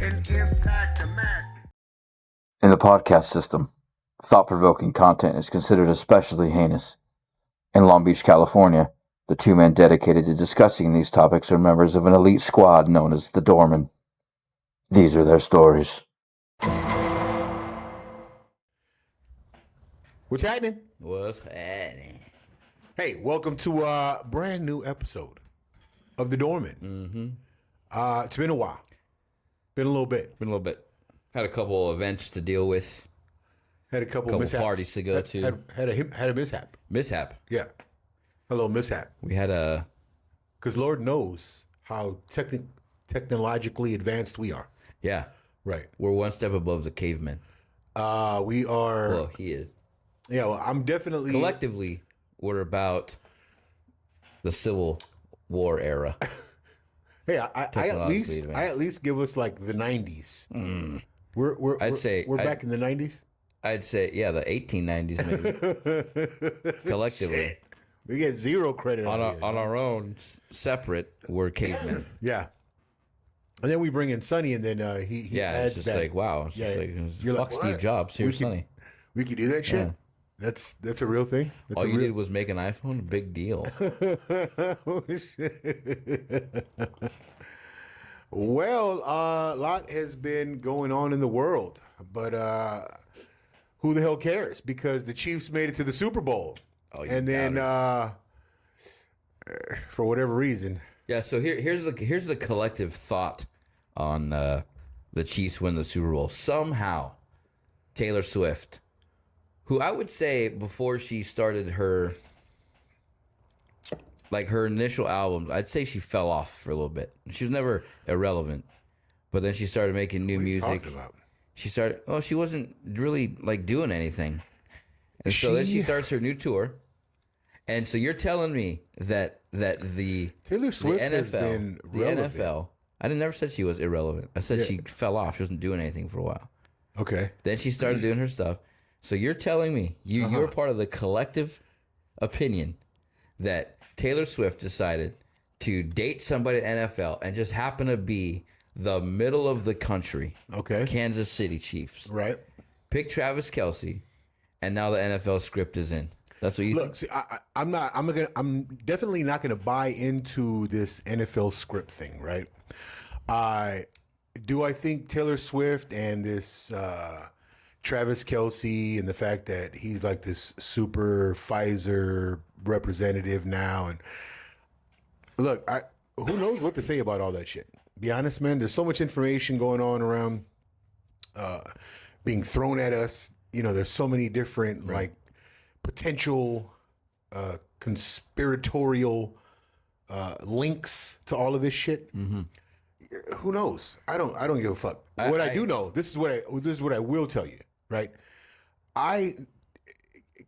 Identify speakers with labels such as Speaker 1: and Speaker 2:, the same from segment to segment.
Speaker 1: and impact the masses.
Speaker 2: In the podcast system, thought-provoking content is considered especially heinous. In Long Beach, California, the two men dedicated to discussing these topics are members of an elite squad known as the Doormen. These are their stories.
Speaker 1: What's happening?
Speaker 3: What's happening?
Speaker 1: Hey, welcome to a brand new episode of the Doormen.
Speaker 3: Mm-hmm.
Speaker 1: It's been a while. Been a little bit.
Speaker 3: Been a little bit. Had a couple events to deal with.
Speaker 1: Had a couple mishaps.
Speaker 3: Parties to go to.
Speaker 1: Had a mishap.
Speaker 3: Mishap.
Speaker 1: Yeah. A little mishap.
Speaker 3: We had a...
Speaker 1: Because Lord knows how technologically advanced we are.
Speaker 3: Yeah.
Speaker 1: Right.
Speaker 3: We're one step above the cavemen.
Speaker 1: We are...
Speaker 3: Well, he is.
Speaker 1: Yeah, well, I'm definitely...
Speaker 3: Collectively, we're about the Civil War era.
Speaker 1: Hey, I at least give us like the 90s.
Speaker 3: Mm.
Speaker 1: I'd
Speaker 3: say
Speaker 1: we're back in the 90s.
Speaker 3: I'd say, yeah, the 1890s maybe. Collectively.
Speaker 1: Shit. We get zero credit
Speaker 3: on
Speaker 1: here,
Speaker 3: our own, separate, we're cavemen.
Speaker 1: Yeah. And then we bring in Sonny, and then he adds
Speaker 3: it's just
Speaker 1: that.
Speaker 3: like, wow. It's just like, fuck Steve Jobs. Here's Sonny.
Speaker 1: We could do that shit? Yeah. That's a real thing?
Speaker 3: All you did was make an iPhone? Big deal.
Speaker 1: Oh, shit. Well, a lot has been going on in the world, but who the hell cares? Because the Chiefs made it to the Super Bowl.
Speaker 3: Oh,
Speaker 1: and then for whatever reason.
Speaker 3: Yeah, so here's the collective thought on the Chiefs win the Super Bowl. Somehow, Taylor Swift, who I would say before she started her initial albums, I'd say she fell off for a little bit. She was never irrelevant, but then she started making new music.
Speaker 1: What are you talking about?
Speaker 3: She started. Oh, she wasn't really doing anything, and so then she starts her new tour. And so you're telling me that the
Speaker 1: Taylor Swift
Speaker 3: the NFL,
Speaker 1: has been relevant.
Speaker 3: The NFL. I never said she was irrelevant. I said she fell off. She wasn't doing anything for a while.
Speaker 1: Okay.
Speaker 3: Then she started doing her stuff. So you're telling me you're part of the collective opinion that Taylor Swift decided to date somebody at NFL and just happen to be the middle of the country.
Speaker 1: Okay.
Speaker 3: Kansas City Chiefs.
Speaker 1: Right.
Speaker 3: Pick Travis Kelce, and now the NFL script is in. That's what you
Speaker 1: look. See, I'm definitely not gonna buy into this NFL script thing, right? Do I think Taylor Swift and this Travis Kelce and the fact that he's like this super Pfizer representative now, and look, who knows what to say about all that shit? Be honest, man. There's so much information going on around, being thrown at us. You know, there's so many different like potential conspiratorial links to all of this shit. Mm-hmm. Who knows? I don't give a fuck. What I do know, this is what I will tell you, right?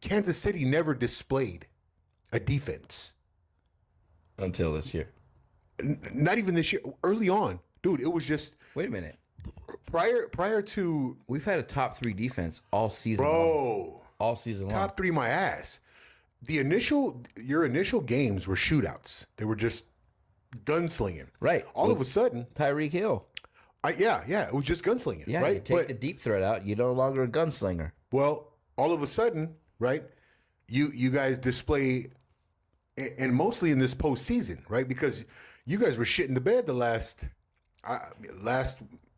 Speaker 1: Kansas City never displayed a defense
Speaker 3: until this year.
Speaker 1: Not even this year. Early on, dude, it was just.
Speaker 3: Wait a minute.
Speaker 1: Prior to,
Speaker 3: we've had a top 3 defense all season.
Speaker 1: Bro,
Speaker 3: long. All season long.
Speaker 1: Top 3, my ass. Your initial games were shootouts. They were just gunslinging.
Speaker 3: Right.
Speaker 1: All of a sudden,
Speaker 3: Tyreek Hill.
Speaker 1: It was just gunslinging.
Speaker 3: Yeah,
Speaker 1: right?
Speaker 3: You take the deep threat out, you're no longer a gunslinger.
Speaker 1: Well, all of a sudden, right? You guys display, and mostly in this postseason, right? Because you guys were shitting the bed the last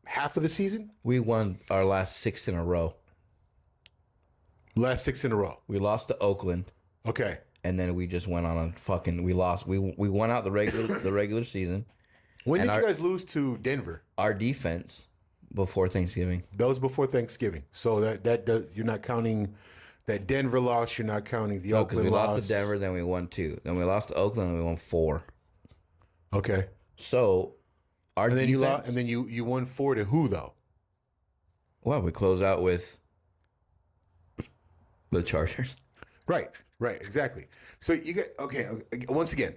Speaker 1: half of the season.
Speaker 3: We won our last 6 in a row.
Speaker 1: Last 6 in a row.
Speaker 3: We lost to Oakland.
Speaker 1: Okay.
Speaker 3: And then we just went on a fucking. We lost. We won out the regular season.
Speaker 1: When did you guys lose to Denver?
Speaker 3: Our defense before Thanksgiving.
Speaker 1: That was before Thanksgiving. So that you're not counting that Denver loss. You're not counting the Oakland loss.
Speaker 3: We lost to Denver, then we won 2. Then we lost to Oakland, and we won 4.
Speaker 1: Okay.
Speaker 3: So our defense.
Speaker 1: And then you won 4 to who though?
Speaker 3: Well, we close out with the Chargers.
Speaker 1: Right, exactly. So you get once again,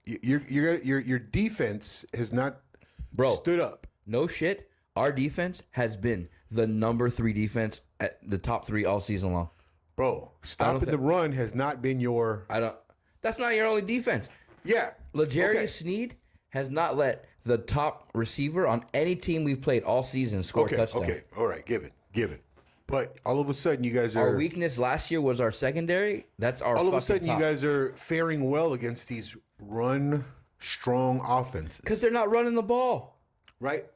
Speaker 1: your defense has not stood up.
Speaker 3: No shit. Our defense has been the number 3 defense at the top 3 all season long.
Speaker 1: Bro, stopping the run has not been your.
Speaker 3: That's not your only defense.
Speaker 1: Yeah.
Speaker 3: L'Jarius Sneed has not let the top receiver on any team we've played all season score a touchdown.
Speaker 1: Okay, all right, give it. But all of a sudden, you guys are...
Speaker 3: Our weakness last year was our secondary. That's our
Speaker 1: all of a
Speaker 3: fucking
Speaker 1: sudden,
Speaker 3: top.
Speaker 1: you guys are faring well against these run-strong offenses.
Speaker 3: Because they're not running the ball.
Speaker 1: Right?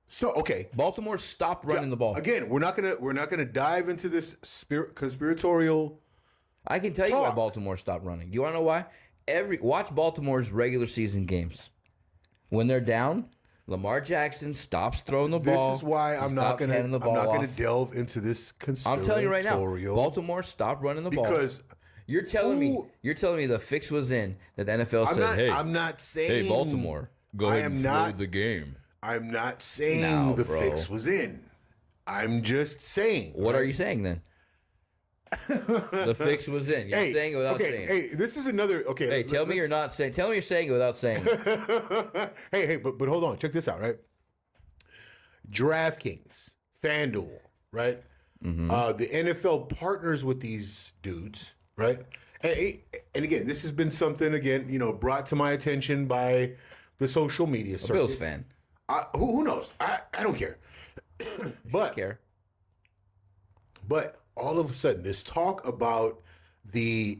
Speaker 1: So, okay.
Speaker 3: Baltimore stopped running the ball.
Speaker 1: Again, we're not gonna dive into this conspiratorial...
Speaker 3: I can tell you why
Speaker 1: Talk.
Speaker 3: Baltimore stopped running. Do you want to know why? Watch Baltimore's regular season games. When they're down, Lamar Jackson stops throwing the ball.
Speaker 1: This is why
Speaker 3: He
Speaker 1: I'm not
Speaker 3: stops handing the ball
Speaker 1: gonna
Speaker 3: off.
Speaker 1: delve into this conspiratorial...
Speaker 3: I'm telling you right now, Baltimore stopped running the ball.
Speaker 1: Because
Speaker 3: You're telling me the fix was in that the NFL said, "Hey,
Speaker 1: I'm not saying...
Speaker 3: hey, Baltimore, go ahead and throw the game."
Speaker 1: I'm not saying
Speaker 3: No,
Speaker 1: the
Speaker 3: bro.
Speaker 1: fix was in. I'm just saying.
Speaker 3: What are you saying then? The fix was in. You're saying it without saying it.
Speaker 1: Hey, this is another... Okay.
Speaker 3: Hey, tell me you're not saying. Tell me you're saying it without saying it.
Speaker 1: hey, but hold on. Check this out, right? DraftKings, FanDuel, right? The NFL partners with these dudes, right? And again, this has been something, brought to my attention by the social media circuit.
Speaker 3: Bills fan.
Speaker 1: Who knows? I don't care. But
Speaker 3: Care.
Speaker 1: But all of a sudden, this talk about the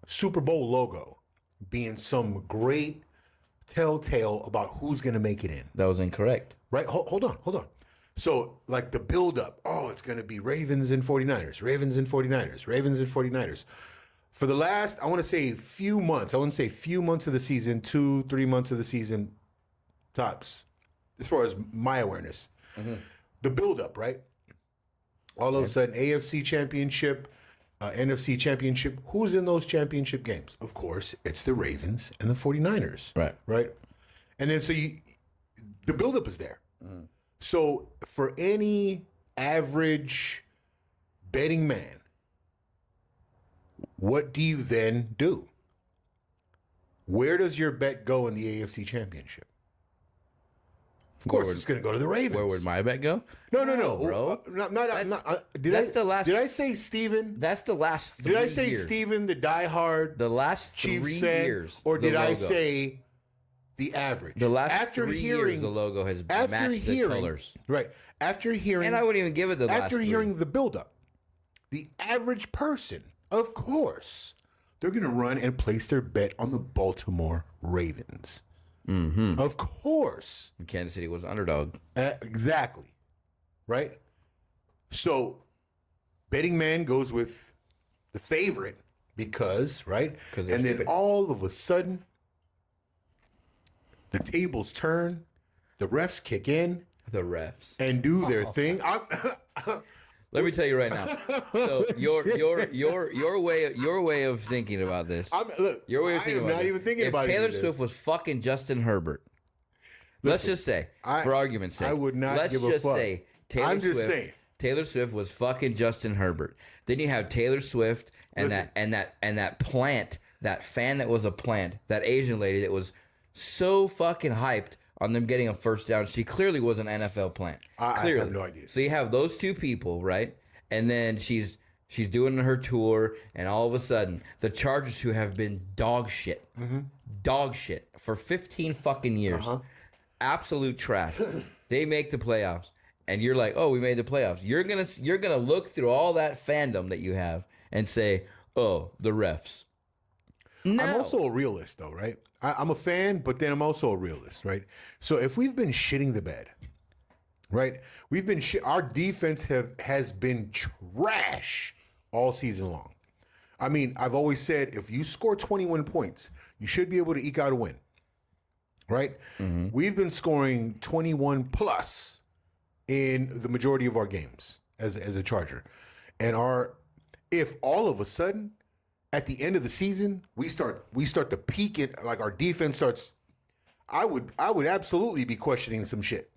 Speaker 1: Super Bowl logo being some great telltale about who's going to make it in.
Speaker 3: That was incorrect.
Speaker 1: Right? Hold on. So, like the build-up, it's going to be Ravens and 49ers, Ravens and 49ers, Ravens and 49ers. For the last, I want to say few months of the season, 2-3 months of the season, tops, as far as my awareness. The build-up, right? All of a sudden, AFC Championship, NFC Championship. Who's in those championship games? Of course, it's the Ravens and the 49ers. Right? And then the buildup is there. So for any average betting man, what do you then do? Where does your bet go in the AFC Championship? Of course, it's going to go to the Ravens.
Speaker 3: Where would my bet go?
Speaker 1: No,
Speaker 3: bro.
Speaker 1: Did I say Steven?
Speaker 3: That's the last 3
Speaker 1: Did I say
Speaker 3: years.
Speaker 1: Steven, the diehard
Speaker 3: The last
Speaker 1: Chiefs
Speaker 3: 3
Speaker 1: fan?
Speaker 3: years.
Speaker 1: Or did
Speaker 3: the
Speaker 1: I
Speaker 3: logo.
Speaker 1: say the average?
Speaker 3: The last 3 years, the logo has matched the colors.
Speaker 1: Right. After hearing...
Speaker 3: And I wouldn't even give it the last
Speaker 1: After
Speaker 3: 3.
Speaker 1: hearing the buildup, the average person, of course, they're going to run and place their bet on the Baltimore Ravens. Of course.
Speaker 3: And Kansas City was underdog.
Speaker 1: Exactly. Right? So, betting man goes with the favorite because, right?
Speaker 3: And
Speaker 1: then all of a sudden, the tables turn, the refs kick in
Speaker 3: The refs.
Speaker 1: and do their thing.
Speaker 3: Let me tell you right now. So your way of thinking about this.
Speaker 1: Your way of thinking about
Speaker 3: this. If Taylor Swift was fucking Justin Herbert, let's just say, for argument's sake,
Speaker 1: I would not
Speaker 3: let's
Speaker 1: give a
Speaker 3: just
Speaker 1: fuck.
Speaker 3: say
Speaker 1: I'm just saying.
Speaker 3: Taylor Swift was fucking Justin Herbert. Then you have Taylor Swift and that plant, that fan that was a plant, that Asian lady that was so fucking hyped on them getting a first down. She clearly was an NFL plant. Clearly.
Speaker 1: I have no idea.
Speaker 3: So you have those two people, right? And then she's doing her tour, and all of a sudden, the Chargers, who have been dog shit for 15 fucking years, absolute trash. They make the playoffs, and you're like, oh, we made the playoffs. You're gonna look through all that fandom that you have and say, oh, the refs. No.
Speaker 1: I'm also a realist, though, right? I'm a fan, but then I'm also a realist, right? So if we've been shitting the bed, right? We've been our defense has been trash all season long. I mean, I've always said if you score 21 points, you should be able to eke out a win, right? We've been scoring 21 plus in the majority of our games as a Charger, and if all of a sudden at the end of the season we start to peak it, like our defense starts, I would absolutely be questioning some shit.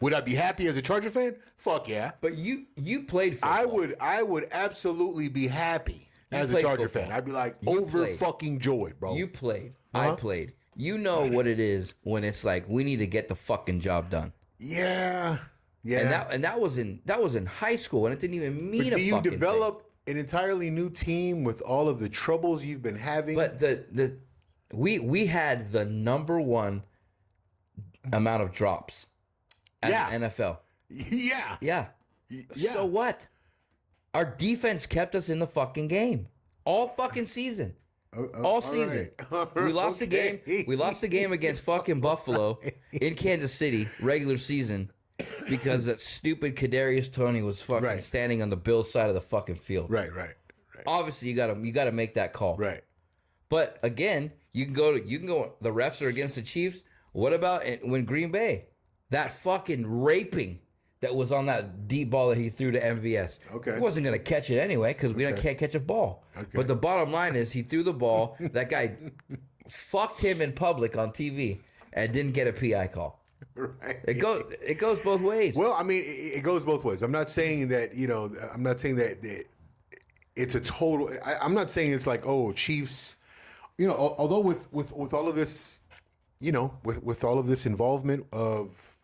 Speaker 1: Would I be happy as a Charger fan? Fuck yeah.
Speaker 3: But you played football.
Speaker 1: I would absolutely be happy as a
Speaker 3: played
Speaker 1: Charger
Speaker 3: football.
Speaker 1: fan. I'd be like
Speaker 3: You
Speaker 1: over
Speaker 3: played.
Speaker 1: fucking joyed, bro.
Speaker 3: You played. I played. You know what it is when it's like we need to get the fucking job done.
Speaker 1: Yeah.
Speaker 3: And that was in high school, and it didn't even mean
Speaker 1: But
Speaker 3: a
Speaker 1: do you
Speaker 3: fucking
Speaker 1: develop an entirely new team with all of the troubles you've been having?
Speaker 3: thing. But we had the number one amount of drops as an NFL.
Speaker 1: Yeah.
Speaker 3: Yeah. So what? Our defense kept us in the fucking game all fucking season. All season.
Speaker 1: right.
Speaker 3: We lost the game.
Speaker 1: Okay.
Speaker 3: We lost the game against fucking Buffalo in Kansas City, regular season, because that stupid Kadarius Toney was fucking standing on the Bills side of the fucking field.
Speaker 1: Right.
Speaker 3: Obviously, you gotta make that call.
Speaker 1: Right.
Speaker 3: But again, you can go. The refs are against the Chiefs. What about when Green Bay, that fucking raping that was on that deep ball that he threw to MVS?
Speaker 1: Okay.
Speaker 3: He wasn't gonna catch it anyway because we can't catch a ball.
Speaker 1: Okay.
Speaker 3: But the bottom line is he threw the ball. That guy fucked him in public on TV and didn't get a PI call.
Speaker 1: Right.
Speaker 3: It goes both ways.
Speaker 1: Well, I mean, it goes both ways. I'm not saying that, I'm not saying that it's a total. I'm not saying it's like, oh, Chiefs, although with all of this, with all of this involvement of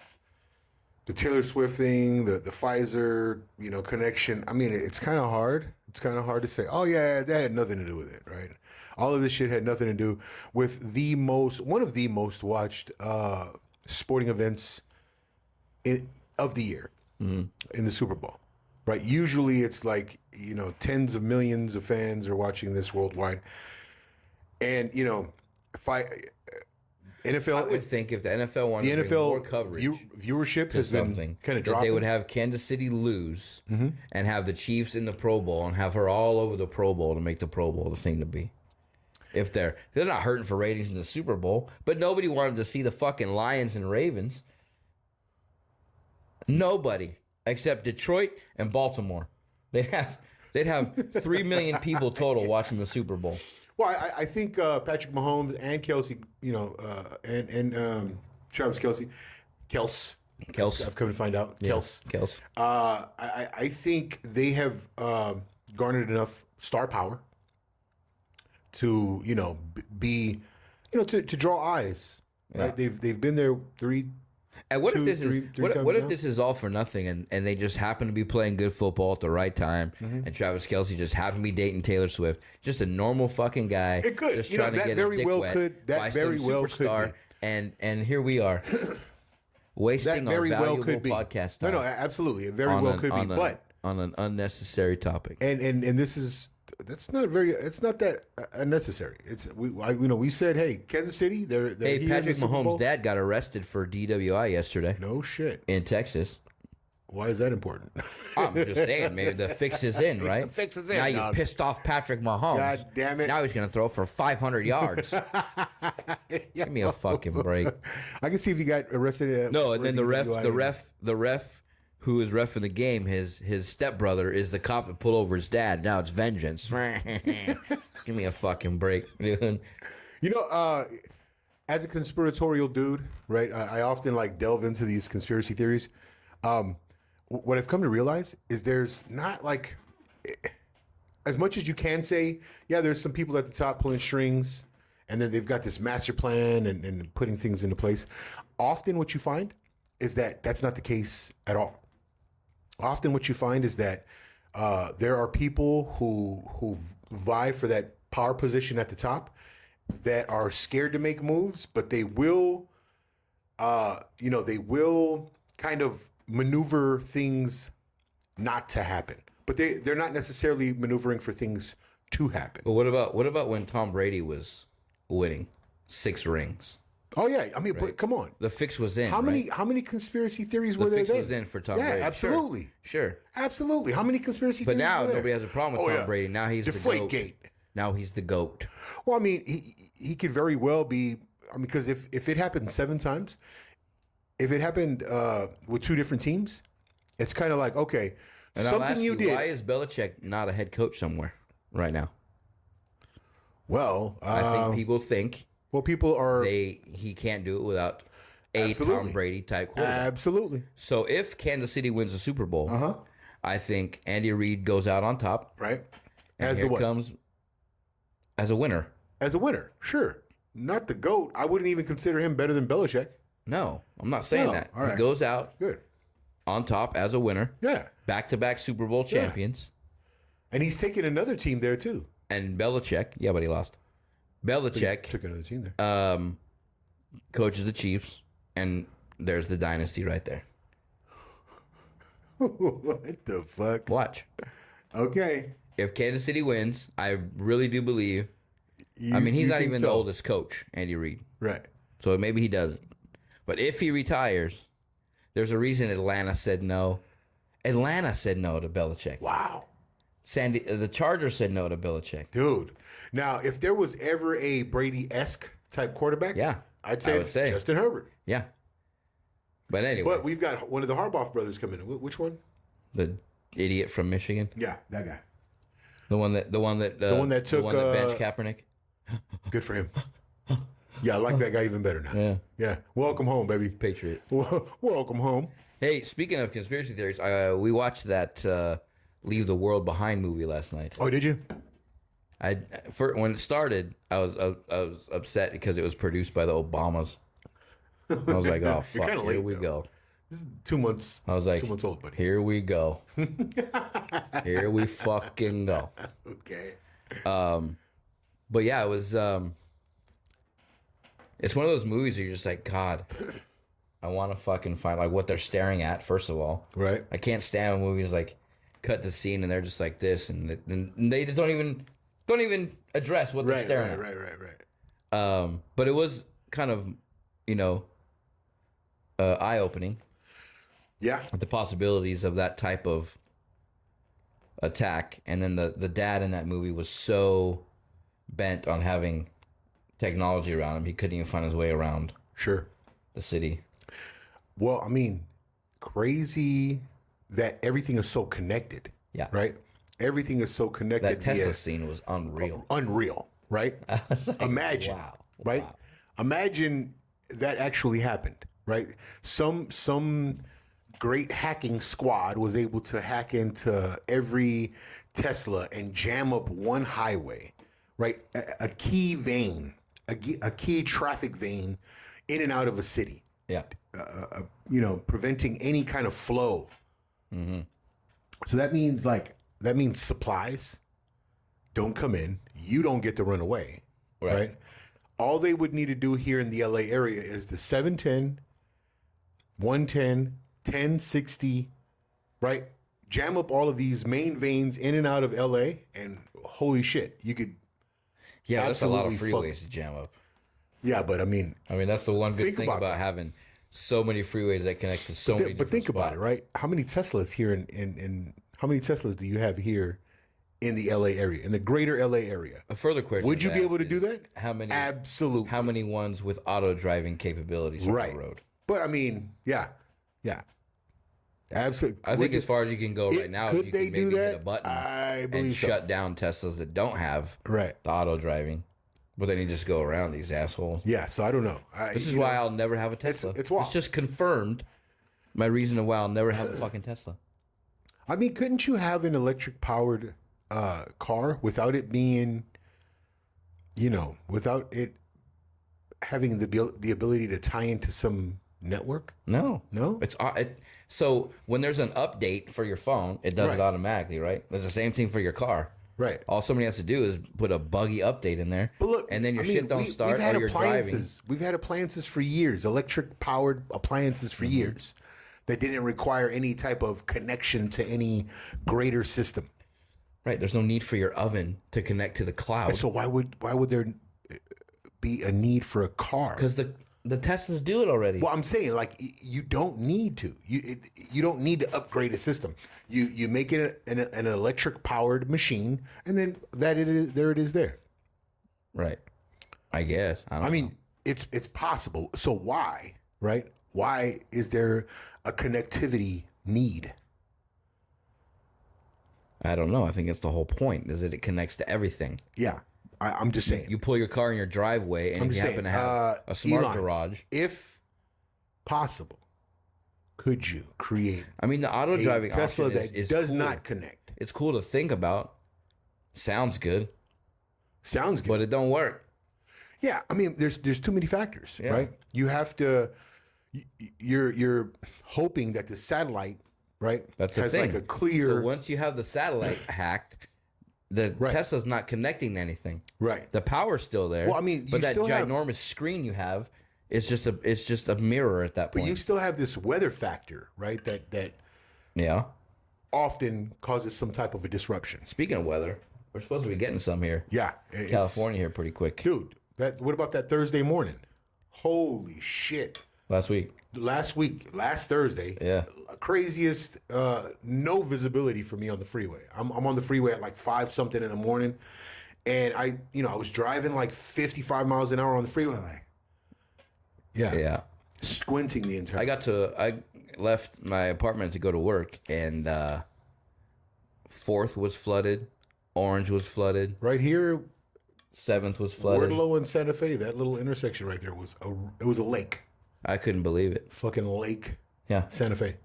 Speaker 1: the Taylor Swift thing, the Pfizer, connection. I mean, it's kind of hard. It's kind of hard to say, oh yeah, that had nothing to do with it, right? All of this shit had nothing to do with one of the most watched sporting events of the year in the Super Bowl, right? Usually it's like, tens of millions of fans are watching this worldwide. And, NFL,
Speaker 3: I would think if the NFL wanted to bring more coverage,
Speaker 1: viewership has been kind of dropping.
Speaker 3: They would have Kansas City lose and have the Chiefs in the Pro Bowl and have her all over the Pro Bowl to make the Pro Bowl the thing to be. If they're not hurting for ratings in the Super Bowl, but nobody wanted to see the fucking Lions and Ravens. Nobody except Detroit and Baltimore. They'd have 3 million people total watching the Super Bowl.
Speaker 1: Well, I think Patrick Mahomes and Kelsey, and Travis Kels. I've come to find out. Kels. I think they have garnered enough star power to to draw eyes. Right? They've been there three.
Speaker 3: And what if this is what if
Speaker 1: now?
Speaker 3: this is all for nothing and they just happen to be playing good football at the right time and Travis Kelsey just happened to be dating Taylor Swift, just a normal fucking guy,
Speaker 1: It could.
Speaker 3: just trying to get his dick wet by some superstar, and here we are wasting our valuable podcast time.
Speaker 1: No, absolutely, it very well could be, but
Speaker 3: on an unnecessary topic.
Speaker 1: And this is. It's not that unnecessary. We said, hey, Kansas City, they're
Speaker 3: hey,
Speaker 1: here
Speaker 3: Patrick
Speaker 1: in the Super Bowl.
Speaker 3: Mahomes' dad got arrested for DWI yesterday.
Speaker 1: No shit.
Speaker 3: In Texas.
Speaker 1: Why is that important?
Speaker 3: I'm just saying, maybe the fix is in, right?
Speaker 1: The fix is in.
Speaker 3: Now you pissed off Patrick Mahomes.
Speaker 1: God damn it.
Speaker 3: Now he's going to throw for 500 yards. Give me a fucking break.
Speaker 1: I can see if he got arrested.
Speaker 3: No, and then the ref who is reffing the game, his stepbrother is the cop that pulled over his dad. Now it's vengeance. Give me a fucking break, dude.
Speaker 1: As a conspiratorial dude, right? I often delve into these conspiracy theories. What I've come to realize is there's not as much as you can say, yeah, there's some people at the top pulling strings, and then they've got this master plan and putting things into place. Often what you find is that that's not the case at all. Often what you find is that there are people who vie for that power position at the top that are scared to make moves, but they will, they will kind of maneuver things not to happen. But they're not necessarily maneuvering for things to happen.
Speaker 3: But what about when Tom Brady was winning 6 rings?
Speaker 1: Oh yeah, I mean, but come on,
Speaker 3: the fix was in.
Speaker 1: How many conspiracy theories were
Speaker 3: the
Speaker 1: there?
Speaker 3: The
Speaker 1: fix
Speaker 3: was in for Tom Brady.
Speaker 1: Yeah, absolutely,
Speaker 3: sure,
Speaker 1: absolutely. How many conspiracy
Speaker 3: but
Speaker 1: theories?
Speaker 3: But now
Speaker 1: were there?
Speaker 3: nobody has a problem with Tom Brady. Now he's the GOAT.
Speaker 1: Gate.
Speaker 3: Now he's the GOAT.
Speaker 1: Well, I mean, he could very well be. I mean, because if it happened 7 times, if it happened with 2 different teams, it's kind of like, okay,
Speaker 3: and
Speaker 1: something you did.
Speaker 3: Why is Belichick not a head coach somewhere right now?
Speaker 1: Well,
Speaker 3: I think people think.
Speaker 1: Well, people are.
Speaker 3: He can't do it without a
Speaker 1: absolutely.
Speaker 3: Tom Brady type quarterback.
Speaker 1: Absolutely.
Speaker 3: So if Kansas City wins the Super Bowl, I think Andy Reid goes out on top.
Speaker 1: Right.
Speaker 3: As the what? Comes as a winner.
Speaker 1: As a winner, sure. Not the GOAT. I wouldn't even consider him better than Belichick.
Speaker 3: No, I'm not saying that. All right. He goes out
Speaker 1: good
Speaker 3: on top as a winner.
Speaker 1: Yeah.
Speaker 3: Back-to-back Super Bowl champions.
Speaker 1: And he's taking another team there too.
Speaker 3: And Belichick, yeah, but he lost. Belichick
Speaker 1: Took another team there.
Speaker 3: coaches the Chiefs, and there's the dynasty right there.
Speaker 1: What the fuck?
Speaker 3: Watch.
Speaker 1: Okay.
Speaker 3: If Kansas City wins, I really do believe. He's
Speaker 1: You
Speaker 3: not
Speaker 1: think
Speaker 3: even
Speaker 1: so?
Speaker 3: the oldest coach, Andy Reid.
Speaker 1: Right.
Speaker 3: So maybe he doesn't. But if he retires, there's a reason Atlanta said no. Atlanta said no to Belichick.
Speaker 1: Wow.
Speaker 3: The Chargers said no to Belichick.
Speaker 1: Dude. Now, if there was ever a Brady-esque type quarterback,
Speaker 3: Yeah,
Speaker 1: I'd say
Speaker 3: I would
Speaker 1: it's
Speaker 3: say.
Speaker 1: Justin Herbert.
Speaker 3: Yeah. But anyway,
Speaker 1: But we've got one of the Harbaugh brothers coming in. Which one?
Speaker 3: the idiot from Michigan,
Speaker 1: Yeah, that guy.
Speaker 3: the one that
Speaker 1: took,
Speaker 3: benched Kaepernick.
Speaker 1: Good for him. Yeah, I like that guy even better now.
Speaker 3: Yeah,
Speaker 1: Yeah. Welcome home, baby.
Speaker 3: Patriot.
Speaker 1: Welcome home.
Speaker 3: Hey, speaking of conspiracy theories, we watched that "Leave the World Behind" movie last night.
Speaker 1: Oh, did you?
Speaker 3: When it started, I was upset because it was produced by the Obamas. I was like, oh fuck,
Speaker 1: kinda
Speaker 3: here
Speaker 1: late,
Speaker 3: we
Speaker 1: though.
Speaker 3: go.
Speaker 1: This is 2 months.
Speaker 3: I was like,
Speaker 1: 2 months old, buddy.
Speaker 3: Here we go. Here we fucking go.
Speaker 1: Okay.
Speaker 3: But yeah, it was. It's one of those movies where you're just like, God, I want to fucking find like what they're staring at. First of all,
Speaker 1: Right.
Speaker 3: I can't stand when movies like cut the scene and they're just like this, and they just don't even address what they're staring at.
Speaker 1: Right.
Speaker 3: But it was kind of, eye opening.
Speaker 1: Yeah.
Speaker 3: The possibilities of that type of attack, and then the dad in that movie was so bent on having technology around him he couldn't even find his way around
Speaker 1: Sure.
Speaker 3: the city.
Speaker 1: Well, I mean, crazy that everything is so connected.
Speaker 3: Yeah.
Speaker 1: Right. Everything is so connected.
Speaker 3: That Tesla
Speaker 1: via-
Speaker 3: scene was unreal.
Speaker 1: Unreal. Right.
Speaker 3: I was like,
Speaker 1: Imagine.
Speaker 3: wow.
Speaker 1: Right.
Speaker 3: Wow.
Speaker 1: Imagine that actually happened. Right. Some great hacking squad was able to hack into every Tesla and jam up one highway. Right. A key vein, a key traffic vein in and out of a city.
Speaker 3: Yeah.
Speaker 1: Preventing any kind of flow.
Speaker 3: Mm-hmm.
Speaker 1: So that means supplies don't come in. You don't get to run away, right? All they would need to do here in the LA area is the 710, 110, 1060, right? Jam up all of these main veins in and out of LA, and holy shit, you could.
Speaker 3: Yeah, that's a lot of
Speaker 1: Absolutely
Speaker 3: freeways to jam up.
Speaker 1: Yeah, but I mean,
Speaker 3: that's the one good
Speaker 1: Think
Speaker 3: thing
Speaker 1: about
Speaker 3: about
Speaker 1: that.
Speaker 3: having so many freeways that connect to so many
Speaker 1: but
Speaker 3: different
Speaker 1: think about
Speaker 3: spots.
Speaker 1: it, right? How many Teslas here in how many Teslas do you have here in the LA area, in the greater LA area?
Speaker 3: A further question:
Speaker 1: Would you be able to do
Speaker 3: is
Speaker 1: that?
Speaker 3: How many?
Speaker 1: Absolutely.
Speaker 3: How many ones with auto driving capabilities on
Speaker 1: Right.
Speaker 3: the road?
Speaker 1: But I mean, yeah. Absolutely.
Speaker 3: I think as far as you can go right now,
Speaker 1: could
Speaker 3: you
Speaker 1: they
Speaker 3: can
Speaker 1: do
Speaker 3: maybe
Speaker 1: that?
Speaker 3: hit a button
Speaker 1: I
Speaker 3: and
Speaker 1: believe so.
Speaker 3: shut down Teslas that don't have
Speaker 1: Right.
Speaker 3: the auto driving. But then you just go around these assholes.
Speaker 1: Yeah. So I don't know.
Speaker 3: This is why I'll never have a Tesla.
Speaker 1: it's wild.
Speaker 3: It's just confirmed my reason of why I'll never have a fucking Tesla.
Speaker 1: I mean, couldn't you have an electric powered car without it being, without it having the ability to tie into some network?
Speaker 3: No.
Speaker 1: No?
Speaker 3: So when there's an update for your phone, it does
Speaker 1: Right.
Speaker 3: it automatically, right? There's the same thing for your car.
Speaker 1: Right.
Speaker 3: All somebody has to do is put a buggy update in there,
Speaker 1: But look,
Speaker 3: and then your
Speaker 1: I mean,
Speaker 3: shit don't start
Speaker 1: we've had
Speaker 3: or you're driving.
Speaker 1: appliances. We've had appliances for years, electric powered appliances for years that didn't require any type of connection to any greater system.
Speaker 3: Right. There's no need for your oven to connect to the cloud.
Speaker 1: So why would there be a need for a car?
Speaker 3: Because the Teslas do it already.
Speaker 1: Well, I'm saying you don't need to. You don't need to upgrade a system. You make it an electric powered machine, and then there it is there.
Speaker 3: Right. I guess. I don't know.
Speaker 1: mean, it's possible. So why, right? Why is there a connectivity need?
Speaker 3: I don't know. I think it's the whole point is that it connects to everything.
Speaker 1: Yeah, I'm just saying.
Speaker 3: You pull your car in your driveway, and
Speaker 1: I'm
Speaker 3: if you
Speaker 1: just
Speaker 3: happen to
Speaker 1: saying,
Speaker 3: have a smart
Speaker 1: Elon,
Speaker 3: garage.
Speaker 1: if possible, could you create
Speaker 3: I mean, the auto
Speaker 1: a
Speaker 3: driving
Speaker 1: Tesla
Speaker 3: option
Speaker 1: that
Speaker 3: is
Speaker 1: does
Speaker 3: cool.
Speaker 1: not connect?
Speaker 3: It's cool to think about. Sounds good,
Speaker 1: Sounds good.
Speaker 3: but it don't work.
Speaker 1: Yeah, I mean, there's too many factors,
Speaker 3: Yeah.
Speaker 1: right? You have to. You're hoping that the satellite, right,
Speaker 3: That's the
Speaker 1: has
Speaker 3: thing.
Speaker 1: like a clear.
Speaker 3: So once you have the satellite hacked, the
Speaker 1: Right.
Speaker 3: Tesla's not connecting to anything.
Speaker 1: Right.
Speaker 3: The power's still there.
Speaker 1: Well, I mean,
Speaker 3: but
Speaker 1: you
Speaker 3: that
Speaker 1: still have-
Speaker 3: ginormous screen you have is just a mirror at that
Speaker 1: But
Speaker 3: point.
Speaker 1: you still have this weather factor, right? That
Speaker 3: Yeah.
Speaker 1: often causes some type of a disruption.
Speaker 3: Speaking of weather, we're supposed to be getting some here.
Speaker 1: Yeah. It's-
Speaker 3: California here pretty quick.
Speaker 1: Dude, what about that Thursday morning? Holy shit.
Speaker 3: Last week.
Speaker 1: Last Thursday,
Speaker 3: Yeah.
Speaker 1: craziest, no visibility for me on the freeway. I'm on the freeway at like 5 something in the morning, and I was driving like 55 miles an hour on the freeway. Like,
Speaker 3: Yeah.
Speaker 1: squinting the entire.
Speaker 3: I left my apartment to go to work, and 4th was flooded, Orange was flooded,
Speaker 1: right here,
Speaker 3: 7th was flooded.
Speaker 1: Wardlow and Santa Fe, that little intersection right there was a lake,
Speaker 3: I couldn't believe it.
Speaker 1: fucking lake,
Speaker 3: Yeah.
Speaker 1: Santa Fe,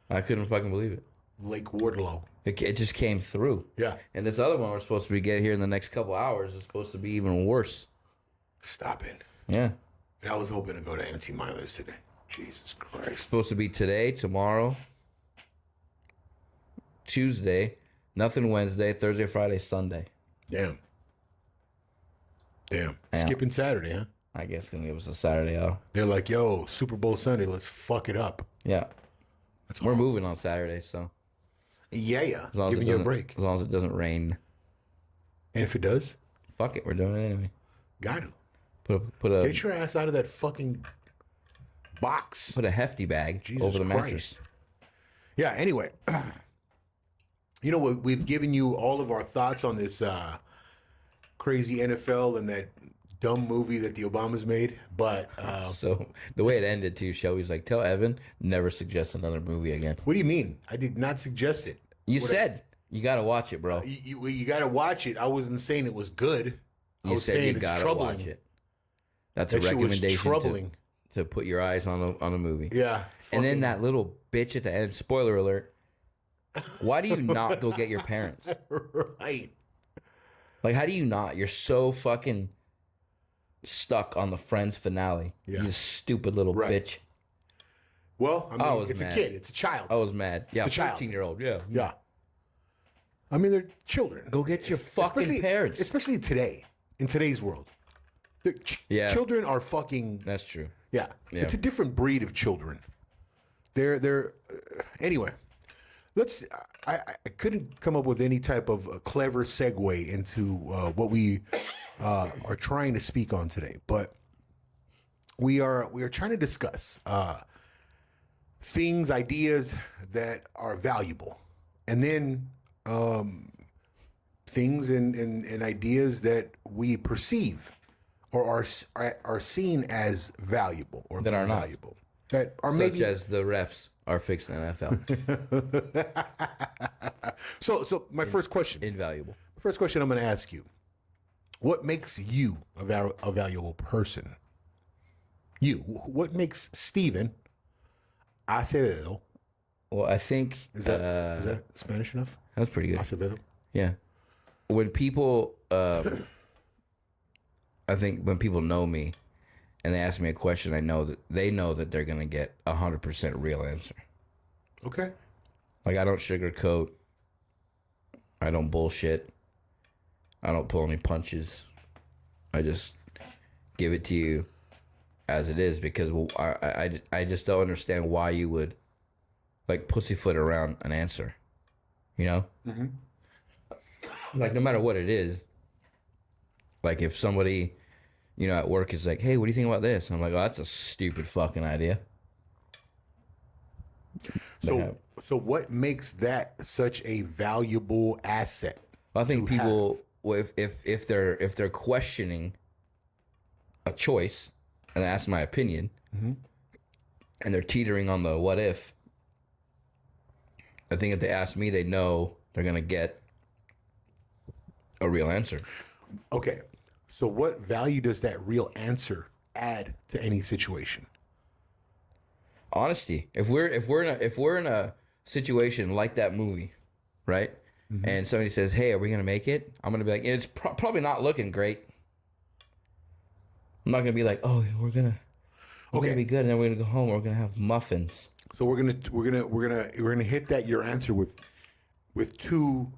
Speaker 3: I couldn't fucking believe it.
Speaker 1: Lake Wardlow.
Speaker 3: It just came through.
Speaker 1: Yeah,
Speaker 3: And this other one we're supposed to be getting here in the next couple hours is supposed to be even worse.
Speaker 1: stop it.
Speaker 3: Yeah.
Speaker 1: I was hoping to go to empty milers today. Jesus Christ.
Speaker 3: Supposed to be today, tomorrow, Tuesday, nothing Wednesday, Thursday, Friday, Sunday.
Speaker 1: Damn.
Speaker 3: Yeah.
Speaker 1: Skipping Saturday, huh?
Speaker 3: I guess gonna give us a Saturday off.
Speaker 1: They're like, yo, Super Bowl Sunday, let's fuck it up.
Speaker 3: Yeah. We're moving on Saturday, so
Speaker 1: Yeah.
Speaker 3: as long as
Speaker 1: Giving
Speaker 3: it
Speaker 1: you a
Speaker 3: doesn't
Speaker 1: break.
Speaker 3: as long as it doesn't rain.
Speaker 1: And if it does,
Speaker 3: Fuck it, we're doing it anyway.
Speaker 1: got to.
Speaker 3: Put a
Speaker 1: Get your ass out of that fucking box.
Speaker 3: put a hefty bag
Speaker 1: Jesus
Speaker 3: over the
Speaker 1: Christ.
Speaker 3: mattress.
Speaker 1: Yeah, anyway. We've given you all of our thoughts on this crazy NFL and that dumb movie that the Obamas made. But
Speaker 3: So the way it ended too, Shelby's like, tell Evan never suggest another movie again.
Speaker 1: what do you mean? I did not suggest it.
Speaker 3: You said you gotta watch it, bro.
Speaker 1: You got to watch it. I wasn't saying it was good. I
Speaker 3: You
Speaker 1: was
Speaker 3: said
Speaker 1: saying
Speaker 3: you
Speaker 1: it's
Speaker 3: gotta
Speaker 1: troubling.
Speaker 3: watch it. That's
Speaker 1: That
Speaker 3: a
Speaker 1: shit was
Speaker 3: recommendation
Speaker 1: troubling.
Speaker 3: to put your eyes on a movie.
Speaker 1: Yeah.
Speaker 3: And then
Speaker 1: fucking-
Speaker 3: that little bitch at the end, spoiler alert. Why do you not go get your parents?
Speaker 1: Right.
Speaker 3: Like, how do you not? You're so fucking stuck on the Friends finale.
Speaker 1: Yeah.
Speaker 3: You stupid little
Speaker 1: Right.
Speaker 3: bitch.
Speaker 1: Well, I mean,
Speaker 3: I was
Speaker 1: it's
Speaker 3: mad.
Speaker 1: a kid. It's a child.
Speaker 3: I was mad. Yeah,
Speaker 1: It's a child.
Speaker 3: 14-year-old. Yeah.
Speaker 1: Yeah. I mean, they're children.
Speaker 3: Go get your fucking
Speaker 1: Especially-
Speaker 3: parents.
Speaker 1: Especially today, in today's world.
Speaker 3: Yeah.
Speaker 1: Children are fucking,
Speaker 3: That's true.
Speaker 1: yeah. It's a different breed of children. They're anyway, I couldn't come up with any type of a clever segue into what we are trying to speak on today, but we are trying to discuss things, ideas that are valuable, and then things and ideas that we perceive or are seen as valuable or
Speaker 3: That are not.
Speaker 1: valuable, that are
Speaker 3: Such
Speaker 1: maybe
Speaker 3: as the refs are fixing NFL.
Speaker 1: so my first question.
Speaker 3: Invaluable.
Speaker 1: The first question I'm going to ask you: what makes you a valuable person? What makes Steven Acevedo?
Speaker 3: Well, I think
Speaker 1: Is that Spanish enough?
Speaker 3: that was pretty good.
Speaker 1: Acevedo.
Speaker 3: Yeah. When people, I think when people know me and they ask me a question, I know that they know that they're going to get 100% real answer.
Speaker 1: Okay.
Speaker 3: Like, I don't sugarcoat. I don't bullshit. I don't pull any punches. I just give it to you as it is because I just don't understand why you would, like, pussyfoot around an answer. You know? Mm-hmm. Like, no matter what it is. Like, if somebody, you know, at work is like, hey, what do you think about this? I'm like, oh, that's a stupid fucking idea.
Speaker 1: So what makes that such a valuable asset?
Speaker 3: I think
Speaker 1: to
Speaker 3: people, if they're questioning a choice, and that's my opinion, and they're teetering on the what if, I think if they ask me, they know they're gonna get a real answer.
Speaker 1: Okay. So what value does that real answer add to any situation?
Speaker 3: Honesty. If we're in a situation like that movie, right? And somebody says, "Hey, are we gonna make it?" I'm gonna be like, "It's probably not looking great." I'm not gonna be like, "Oh, we're gonna be good," and then we're gonna go home. We're gonna have muffins.
Speaker 1: So we're gonna hit that your answer with two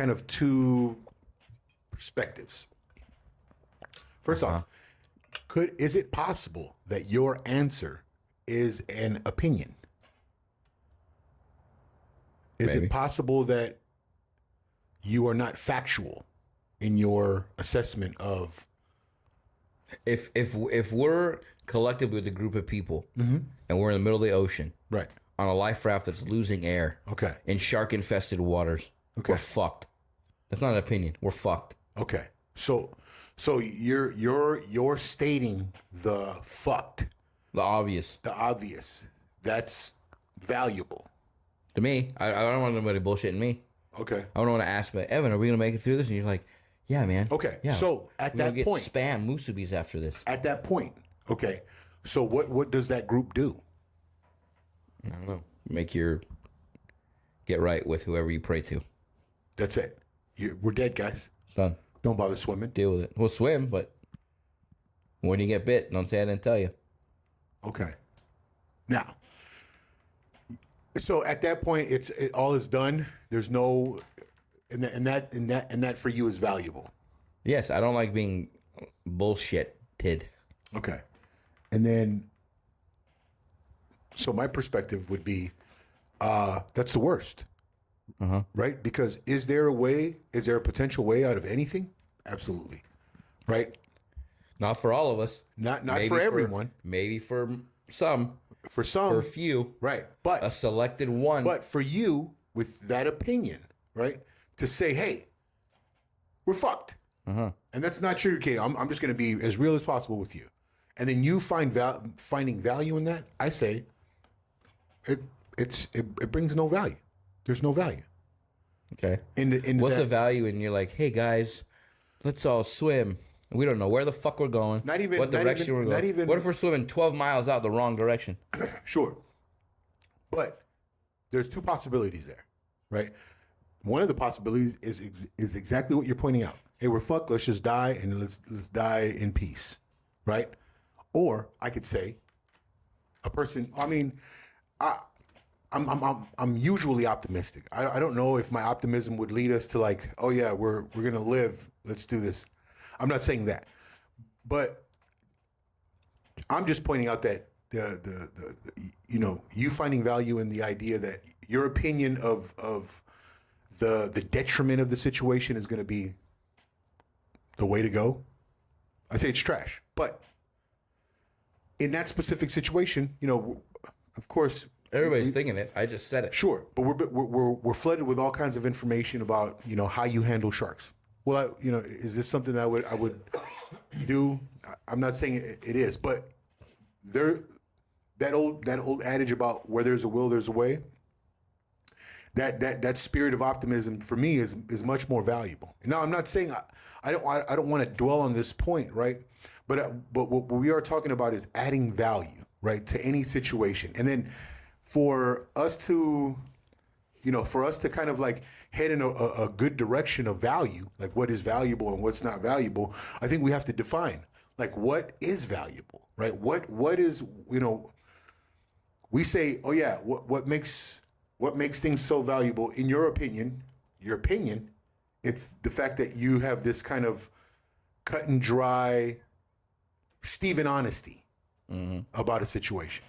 Speaker 1: kind of two perspectives. First off, is it possible that your answer is an opinion? Is
Speaker 3: Maybe.
Speaker 1: it possible that you are not factual in your assessment of?
Speaker 3: If we're collectively with a group of people and we're in the middle of the ocean
Speaker 1: Right.
Speaker 3: on a life raft that's losing air
Speaker 1: Okay.
Speaker 3: in shark infested waters,
Speaker 1: Okay.
Speaker 3: we're fucked. That's not an opinion. We're fucked.
Speaker 1: Okay. So you're stating the fucked,
Speaker 3: The obvious.
Speaker 1: the obvious. That's valuable.
Speaker 3: To me, I don't want anybody bullshitting me.
Speaker 1: Okay.
Speaker 3: I don't want to ask me, Evan, are we gonna make it through this? And you're like, yeah, man.
Speaker 1: Okay.
Speaker 3: Yeah.
Speaker 1: So at
Speaker 3: We're gonna
Speaker 1: that
Speaker 3: get
Speaker 1: point,
Speaker 3: spam musubis after this.
Speaker 1: at that point, okay. So what does that group do?
Speaker 3: I don't know. Get right with whoever you pray to.
Speaker 1: That's it. We're dead, guys.
Speaker 3: Done.
Speaker 1: Don't bother swimming.
Speaker 3: Deal with it. We'll swim, but when you get bit, don't say I didn't tell you.
Speaker 1: Okay. Now, so at that point, all is done. There's no, and that for you is valuable.
Speaker 3: Yes, I don't like being bullshitted.
Speaker 1: Okay. And then, so my perspective would be, that's the worst. Right? Because is there a potential way out of anything? Absolutely. Right?
Speaker 3: Not for all of us.
Speaker 1: Not
Speaker 3: Maybe
Speaker 1: for everyone.
Speaker 3: Maybe for some.
Speaker 1: For some.
Speaker 3: For a few.
Speaker 1: Right. But
Speaker 3: A selected one.
Speaker 1: But for you, with that opinion, right, to say, hey, we're fucked. And that's not sugarcoating. I'm just going to be as real as possible with you. And then you finding value in that, I say, it brings no value. There's no value.
Speaker 3: Okay. What's the value in you're like, hey, guys, let's all swim. We don't know where the fuck we're going.
Speaker 1: Not even-
Speaker 3: what
Speaker 1: not
Speaker 3: direction
Speaker 1: even-
Speaker 3: we're
Speaker 1: not
Speaker 3: going.
Speaker 1: even-
Speaker 3: What if we're swimming 12 miles out the wrong direction?
Speaker 1: Sure. But there's two possibilities there, right? One of the possibilities is exactly what you're pointing out. Hey, we're fucked. Let's just die and let's die in peace, right? Or I could say, a person. I mean, I'm usually optimistic. I don't know if my optimism would lead us to like, oh yeah, we're gonna live. Let's do this. I'm not saying that, but I'm just pointing out that the you finding value in the idea that your opinion of the detriment of the situation is going to be the way to go. I say it's trash, but in that specific situation, of course,
Speaker 3: Everybody's thinking it. I just said it.
Speaker 1: sure, but we're flooded with all kinds of information about how you handle sharks. Well, is this something that I would do? I'm not saying it is, but that old adage about where there's a will, there's a way. That spirit of optimism for me is much more valuable. Now, I'm not saying I don't want to dwell on this point, right? But what we are talking about is adding value, right, to any situation, and then for us to kind of like head in a good direction of value, like what is valuable and what's not valuable, I think we have to define like what is valuable, right? What is, we say, oh yeah, what makes things so valuable in your opinion, it's the fact that you have this kind of cut and dry Stephen honesty about a situation,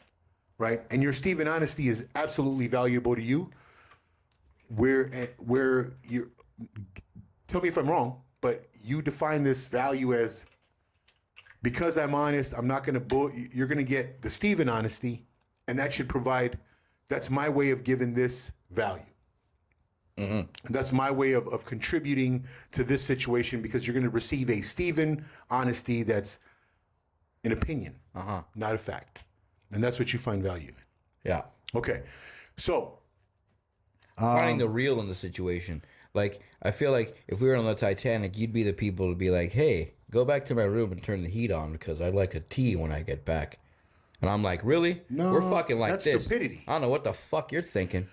Speaker 1: right? And your Stephen honesty is absolutely valuable to you. Where you tell me if I'm wrong, but you define this value as, because I'm honest, I'm not going to you're going to get the Stephen honesty, and that should provide. That's my way of giving this value. And that's my way of contributing to this situation, because you're going to receive a Stephen honesty that's an opinion, not a fact, and that's what you find value in.
Speaker 3: Yeah.
Speaker 1: Okay, so.
Speaker 3: Finding the real in the situation. Like, I feel like if we were on the Titanic, you'd be the people to be like, hey, go back to my room and turn the heat on because I'd like a tea when I get back. And I'm like, really?
Speaker 1: No,
Speaker 3: we're fucking like
Speaker 1: that's
Speaker 3: this.
Speaker 1: stupidity.
Speaker 3: I don't know what the fuck you're thinking,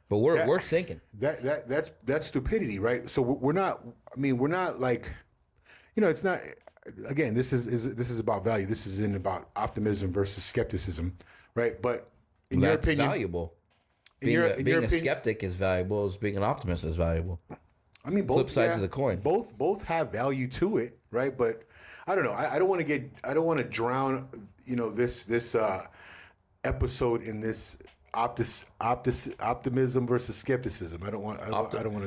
Speaker 3: but we're thinking.
Speaker 1: That's stupidity, right? So we're not. I mean, we're not like, it's not. Again, this is about value. This isn't about optimism versus skepticism, right? But in your
Speaker 3: That's
Speaker 1: opinion,
Speaker 3: valuable.
Speaker 1: in your
Speaker 3: Being a
Speaker 1: opinion,
Speaker 3: skeptic is valuable, as being an optimist is valuable.
Speaker 1: I mean,
Speaker 3: flip sides of the coin.
Speaker 1: Both have value to it, right? But I don't know. I don't want to drown, this episode in this optimism versus skepticism. I don't want to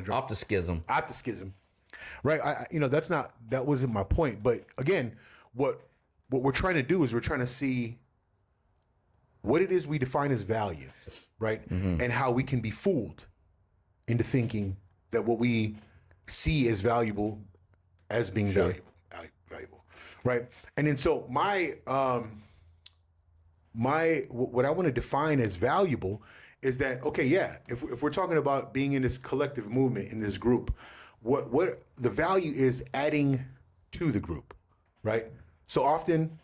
Speaker 1: drown. Optimism, right? That wasn't my point. But again, what we're trying to do is we're trying to see what it is we define as value, right? And how we can be fooled into thinking that what we see as valuable as being valuable, right? And then so what I want to define as valuable is that, okay, yeah, if we're talking about being in this collective movement, in this group, what the value is adding to the group, right? So often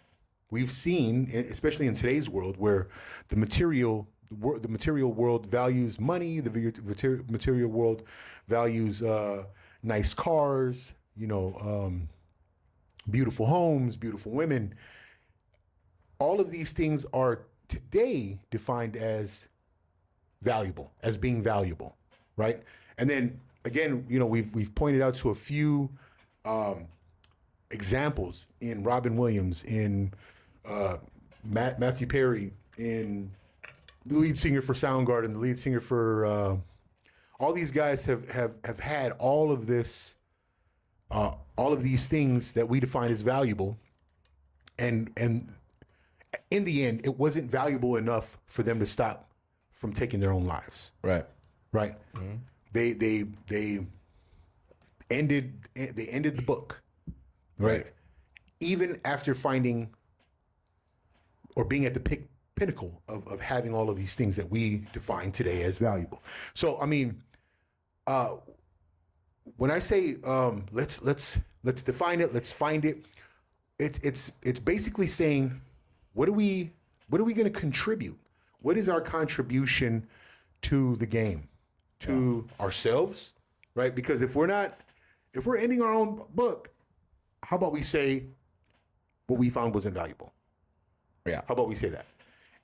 Speaker 1: we've seen, especially in today's world, where the material world values money, the material world values nice cars, beautiful homes, beautiful women. All of these things are today defined as valuable, as being valuable, right? And then again, we've pointed out to a few examples in Robin Williams, in Matthew Perry, in the lead singer for Soundgarden, the lead singer for all these guys have had all of this, all of these things that we define as valuable, and in the end, it wasn't valuable enough for them to stop from taking their own lives.
Speaker 3: Right.
Speaker 1: Right. Mm-hmm. They ended the book. Right. Even after finding or being at the pinnacle of having all of these things that we define today as valuable. So I mean, when I say let's define it, let's find it, it's basically saying, what are we going to contribute? What is our contribution to the game, to ourselves, right? Because if we're ending our own book, how about we say what we found wasn't valuable?
Speaker 3: Yeah.
Speaker 1: How about we say that?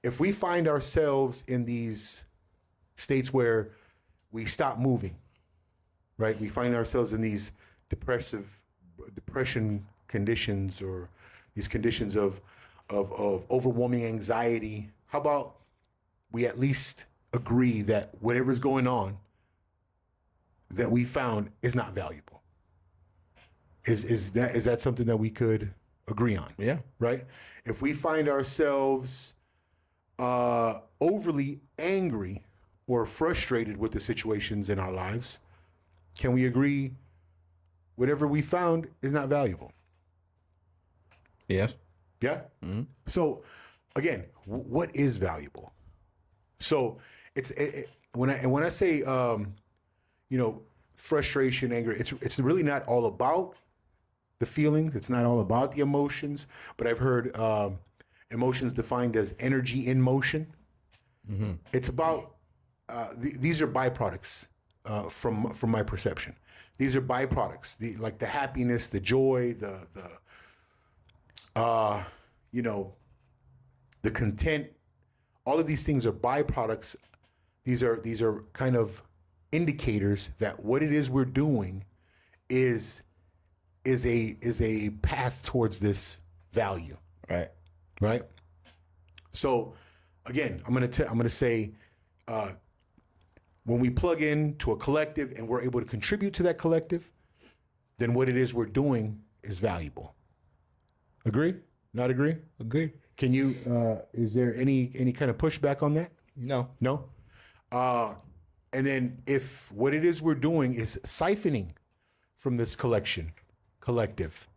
Speaker 1: If we find ourselves in these states where we stop moving, right? We find ourselves in these depression conditions, or these conditions of overwhelming anxiety. How about we at least agree that whatever's going on that we found is not valuable? Is that something that we could agree on?
Speaker 3: Yeah.
Speaker 1: Right? If we find ourselves overly angry or frustrated with the situations in our lives, can we agree whatever we found is not valuable?
Speaker 3: Yes.
Speaker 1: Yeah. Mm-hmm. So again, what is valuable? So when I say frustration, anger, it's really not all about the feelings. It's not all about the emotions. But I've heard emotions defined as energy in motion. Mm-hmm. It's about these are byproducts from my perception. These are byproducts, like the happiness, the joy, the content. All of these things are byproducts. These are kind of indicators that what it is we're doing is a path towards this value.
Speaker 3: Right.
Speaker 1: Right. So again, I'm gonna say, when we plug into a collective and we're able to contribute to that collective, then what it is we're doing is valuable. Agree? Not agree?
Speaker 3: Agree.
Speaker 1: Can you? Is there any kind of pushback on that?
Speaker 3: No.
Speaker 1: No. And then if what it is we're doing is siphoning from this collective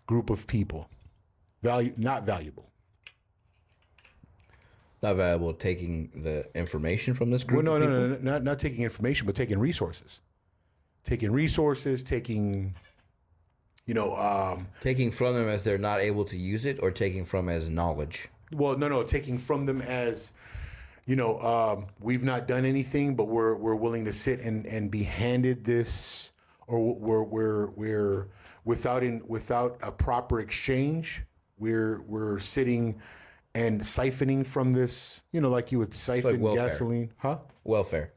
Speaker 1: group of people, not valuable.
Speaker 3: Not valuable taking the information from this group.
Speaker 1: Well,
Speaker 3: of people?
Speaker 1: no, not taking information, but taking resources. Taking
Speaker 3: taking from them as they're not able to use it, or taking from as knowledge.
Speaker 1: Well, no, taking from them as, we've not done anything, but we're willing to sit and be handed this, or we're without a proper exchange, we're sitting and siphoning from this, like you would siphon
Speaker 3: like welfare.
Speaker 1: gasoline, huh?
Speaker 3: Welfare.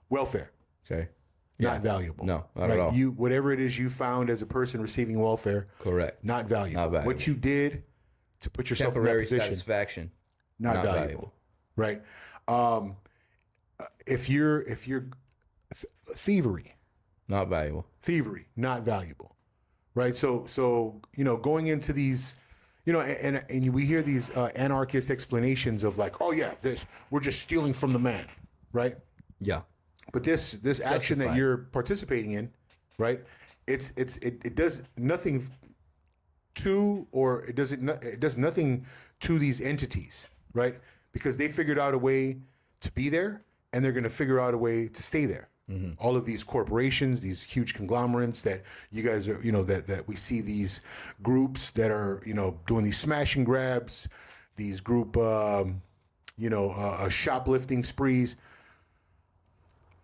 Speaker 1: Welfare.
Speaker 3: Okay.
Speaker 1: not valuable.
Speaker 3: No, not at all.
Speaker 1: You, whatever it is you found as a person receiving welfare,
Speaker 3: Correct.
Speaker 1: not valuable.
Speaker 3: Not valuable.
Speaker 1: What you did to put yourself in that
Speaker 3: Temporary
Speaker 1: position,
Speaker 3: satisfaction.
Speaker 1: not valuable. Right? If you're thievery,
Speaker 3: Not valuable.
Speaker 1: not valuable. Right? So going into these, and we hear these anarchist explanations of like, oh yeah, we're just stealing from the man, right?
Speaker 3: Yeah.
Speaker 1: But this action that
Speaker 3: Justified.
Speaker 1: you're participating in, right? It does nothing to, or it does nothing to these entities, right? Because they figured out a way to be there, and they're going to figure out a way to stay there. All of these corporations, these huge conglomerates that you guys are, that we see these groups that are, doing these smash and grabs, these group, shoplifting sprees.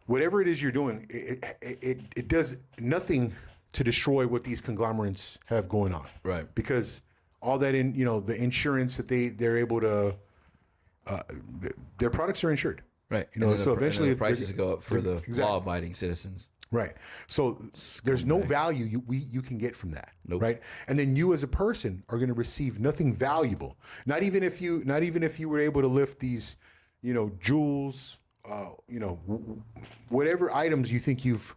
Speaker 1: Whatever it is you're doing, it does nothing to destroy what these conglomerates have going on.
Speaker 3: Right.
Speaker 1: Because all that the insurance that they're able to, their products are insured.
Speaker 3: Right.
Speaker 1: So eventually
Speaker 3: the prices go up for the
Speaker 1: exactly.
Speaker 3: law-abiding citizens.
Speaker 1: Right. So there's no value you can get from that.
Speaker 3: Nope.
Speaker 1: Right. And then you as a person are going to receive nothing valuable. Not even if you were able to lift these, jewels, whatever items you think you've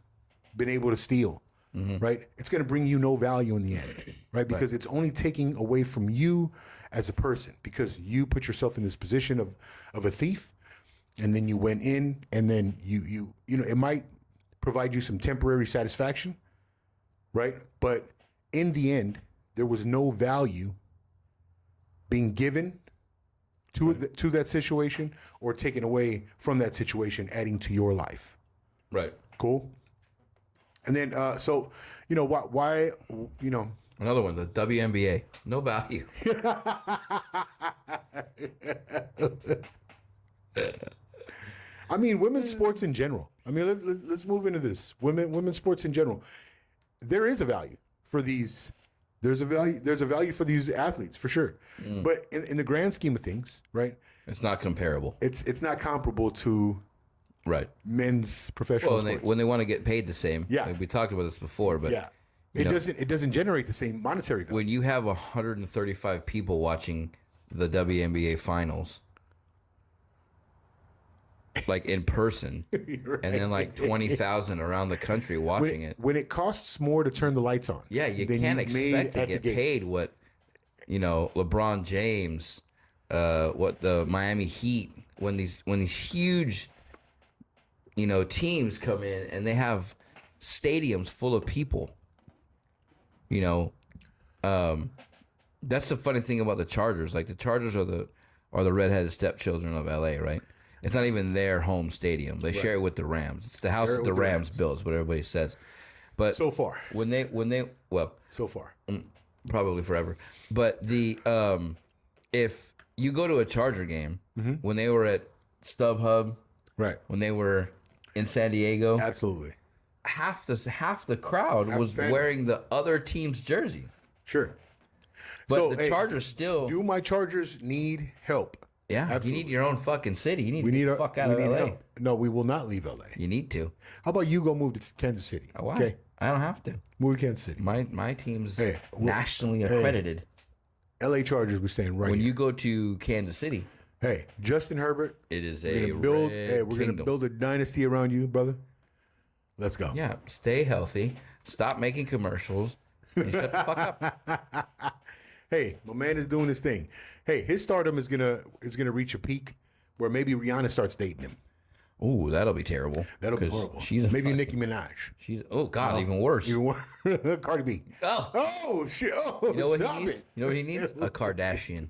Speaker 1: been able to steal. Right. It's going to bring you no value in the end. Right. Because it's only taking away from you as a person, because you put yourself in this position of a thief. And then you went in, and then you it might provide you some temporary satisfaction, right? But in the end, there was no value being given to that situation or taken away from that situation, adding to your life.
Speaker 3: Right.
Speaker 1: Cool. And then why
Speaker 3: Another one, the WNBA. No value.
Speaker 1: I mean, women's sports in general. I mean, let's move into this. Women's sports in general. There is a value for these. There's a value for these athletes for sure. But in the grand scheme of things, right?
Speaker 3: It's not comparable.
Speaker 1: It's not comparable to
Speaker 3: Right.
Speaker 1: men's professional
Speaker 3: Well,
Speaker 1: sports.
Speaker 3: when they want to get paid the same.
Speaker 1: Yeah.
Speaker 3: Like we talked about this before, but
Speaker 1: Yeah, it doesn't generate the same monetary value.
Speaker 3: when you have 135 people watching the WNBA finals, like in person,
Speaker 1: Right.
Speaker 3: and then like 20,000 around the country watching it.
Speaker 1: When it costs more to turn the lights on,
Speaker 3: Yeah, you
Speaker 1: than
Speaker 3: can't
Speaker 1: you've made
Speaker 3: expect to
Speaker 1: at the
Speaker 3: get
Speaker 1: gate.
Speaker 3: paid what, LeBron James, what the Miami Heat, when these huge, teams come in and they have stadiums full of people. That's the funny thing about the Chargers. Like the Chargers are the redheaded stepchildren of LA, right? It's not even their home stadium. They share it with the Rams. It's the house that the Rams built, is what everybody says. But
Speaker 1: So far,
Speaker 3: when they
Speaker 1: so far,
Speaker 3: probably forever. But the if you go to a Charger game, when they were at StubHub,
Speaker 1: right?
Speaker 3: when they were in San Diego,
Speaker 1: Absolutely,
Speaker 3: half the crowd was
Speaker 1: fan.
Speaker 3: wearing the other team's jersey.
Speaker 1: sure.
Speaker 3: But
Speaker 1: So,
Speaker 3: the
Speaker 1: hey,
Speaker 3: Chargers still,
Speaker 1: Do my Chargers need help?
Speaker 3: yeah,
Speaker 1: absolutely.
Speaker 3: you need your own fucking city. You need
Speaker 1: We
Speaker 3: to
Speaker 1: need
Speaker 3: get the fuck out of LA.
Speaker 1: help. No, we will not leave LA.
Speaker 3: You need to.
Speaker 1: How about you go move to Kansas City?
Speaker 3: Why?
Speaker 1: Okay,
Speaker 3: I don't have to.
Speaker 1: move to Kansas City.
Speaker 3: My team's
Speaker 1: Hey,
Speaker 3: nationally accredited.
Speaker 1: LA Chargers, we're staying right
Speaker 3: When
Speaker 1: here.
Speaker 3: you go to Kansas City,
Speaker 1: Hey, Justin Herbert,
Speaker 3: it is
Speaker 1: we're
Speaker 3: a
Speaker 1: gonna build.
Speaker 3: red
Speaker 1: We're
Speaker 3: kingdom.
Speaker 1: gonna build a dynasty around you, brother. Let's go.
Speaker 3: Yeah, stay healthy. Stop making commercials. And shut the fuck up.
Speaker 1: Hey, my man is doing his thing. Hey, his stardom is gonna reach a peak where maybe Rihanna starts dating him.
Speaker 3: Ooh, that'll be terrible.
Speaker 1: That'll be
Speaker 3: 'Cause
Speaker 1: horrible.
Speaker 3: She's a
Speaker 1: Maybe
Speaker 3: fucking-
Speaker 1: Nicki Minaj.
Speaker 3: She's even worse.
Speaker 1: Even worse. Cardi B.
Speaker 3: Oh,
Speaker 1: Oh shit! Oh,
Speaker 3: you know what
Speaker 1: stop
Speaker 3: he needs?
Speaker 1: it!
Speaker 3: You know what he needs? A Kardashian.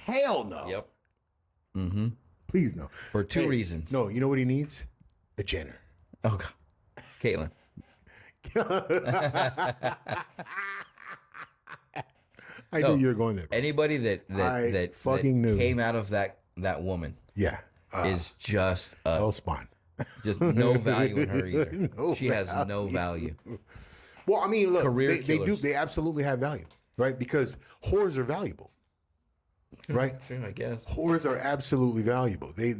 Speaker 1: Hell no.
Speaker 3: Yep. Mm-hmm.
Speaker 1: Please no.
Speaker 3: For two reasons.
Speaker 1: No, you know what he needs? A Jenner.
Speaker 3: Oh God, Caitlyn.
Speaker 1: I knew you were going there.
Speaker 3: Anybody that
Speaker 1: fucking knew.
Speaker 3: came out of that woman
Speaker 1: Yeah.
Speaker 3: is just
Speaker 1: Hell spawn.
Speaker 3: no value in her either.
Speaker 1: No
Speaker 3: She has no value.
Speaker 1: Well, I mean, look,
Speaker 3: Career
Speaker 1: they do.
Speaker 3: killers.
Speaker 1: They absolutely have value, right? Because whores are valuable, right?
Speaker 3: Sure, I guess.
Speaker 1: Whores are absolutely valuable. They